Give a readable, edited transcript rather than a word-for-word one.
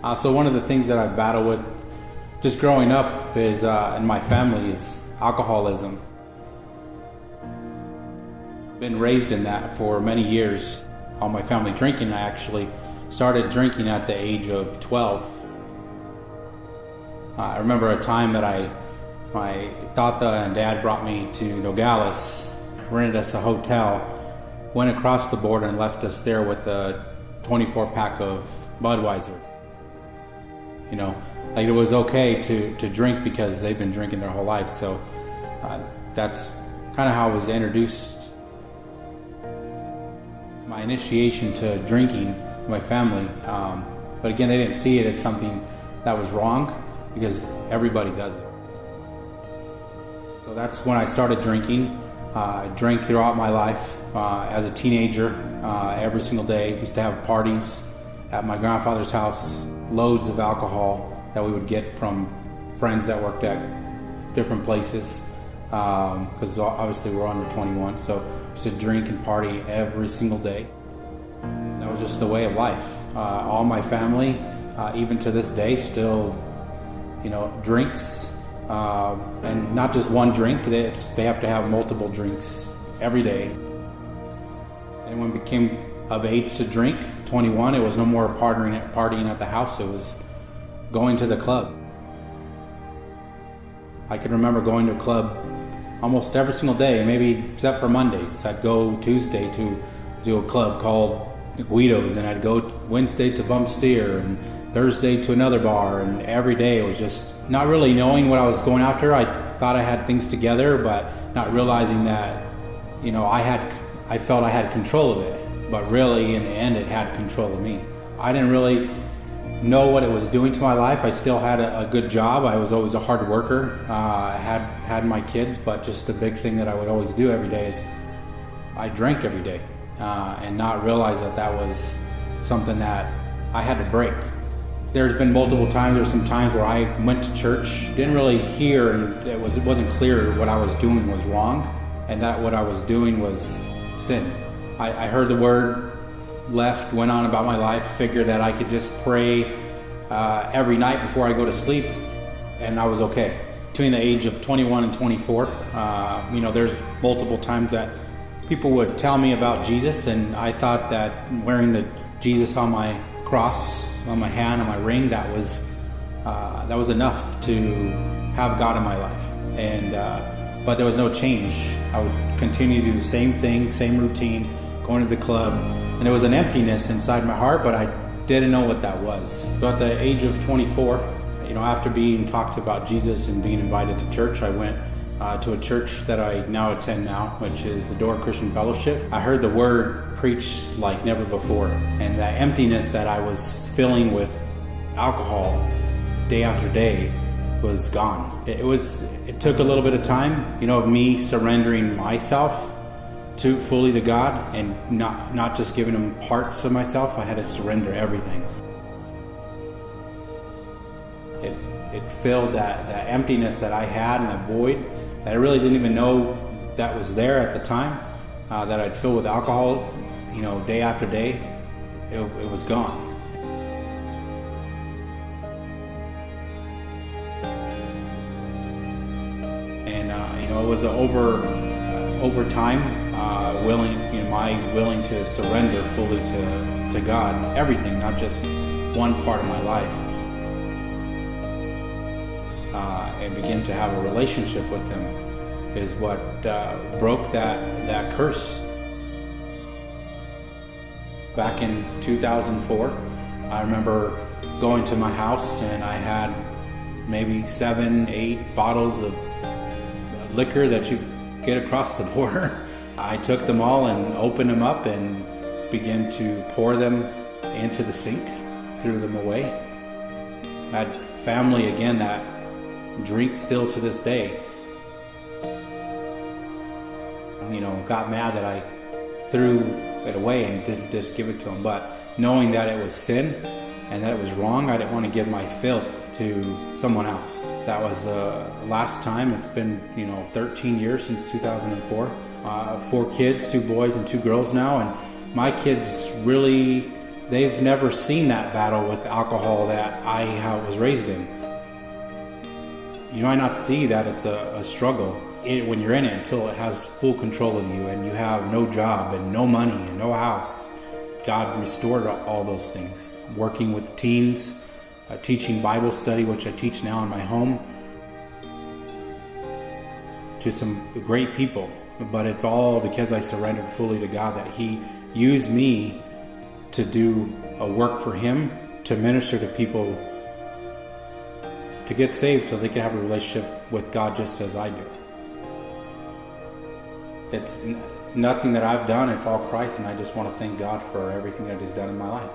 So one of the things that I've battled with just growing up is, in my family, is alcoholism. Been raised in that for many years. All my family drinking. I actually started drinking at the age of 12. I remember a time that my tata and dad brought me to Nogales, rented us a hotel, went across the border and left us there with a 24-pack of Budweiser. You know, like it was okay to drink because they've been drinking their whole life. So that's kind of how I was introduced. My initiation to drinking, my family. But again, they didn't see it as something that was wrong because everybody does it. So that's when I started drinking. I drank throughout my life as a teenager, every single day. Used to have parties at my grandfather's house, loads of alcohol that we would get from friends that worked at different places, because obviously we're under 21, so used to drink and party every single day. That was just the way of life. All my family, even to this day, still, drinks, and not just one drink. They have to have multiple drinks every day. And when I became of age to drink, 21, it was no more partying at the house. It was going to the club. I can remember going to a club almost every single day, maybe except for Mondays. I'd go Tuesday to a club called Guido's, and I'd go Wednesday to Bump Steer, and Thursday to another bar, and every day it was just not really knowing what I was going after. I thought I had things together, but not realizing that, I felt I had control of it, but really in the end it had control of me. I didn't really know what it was doing to my life. I still had a good job. I was always a hard worker. I had my kids, but just the big thing that I would always do every day is I drank every day, and not realize that was something that I had to break. There's been multiple times, there's some times where I went to church, didn't really hear, and it wasn't clear what I was doing was wrong, and that what I was doing was sin. I heard the word, left, went on about my life, figured that I could just pray every night before I go to sleep, and I was okay. Between the age of 21 and 24, there's multiple times that people would tell me about Jesus, and I thought that wearing the Jesus on my cross, on my hand, on my ring, that was enough to have God in my life. And but there was no change. I would continue to do the same thing, same routine, going to the club, and there was an emptiness inside my heart, but I didn't know what that was. So at the age of 24, after being talked about Jesus and being invited to church, I went to a church that I now attend now, which is the Door Christian Fellowship. I heard the word preached like never before, and that emptiness that I was filling with alcohol day after day was gone. It took a little bit of time, of me surrendering myself fully to God, and not just giving him parts of myself. I had to surrender everything. It filled that emptiness that I had, and that void that I really didn't even know that was there at the time, that I'd fill with alcohol, day after day. It was gone. And it was over time, willing to surrender fully to God, everything, not just one part of my life, and begin to have a relationship with Him is what broke that curse. Back in 2004, I remember going to my house, and I had maybe 7-8 bottles of liquor that you get across the border. I took them all and opened them up and began to pour them into the sink, threw them away. I had family again that drink still to this day. Got mad that I threw it away and didn't just give it to them. But knowing that it was sin and that it was wrong, I didn't want to give my filth to someone else. That was the last time. It's been 13 years since 2004. 4 kids, 2 boys and 2 girls now, and my kids really They've never seen that battle with alcohol that I was raised in. You might not see that it's a struggle when you're in it until it has full control of you and you have no job and no money and no house. God restored all those things. Working with teens, teaching Bible study, which I teach now in my home, to some great people. But it's all because I surrendered fully to God, that He used me to do a work for Him, to minister to people, to get saved so they can have a relationship with God just as I do. It's nothing that I've done, it's all Christ, and I just want to thank God for everything that He's done in my life.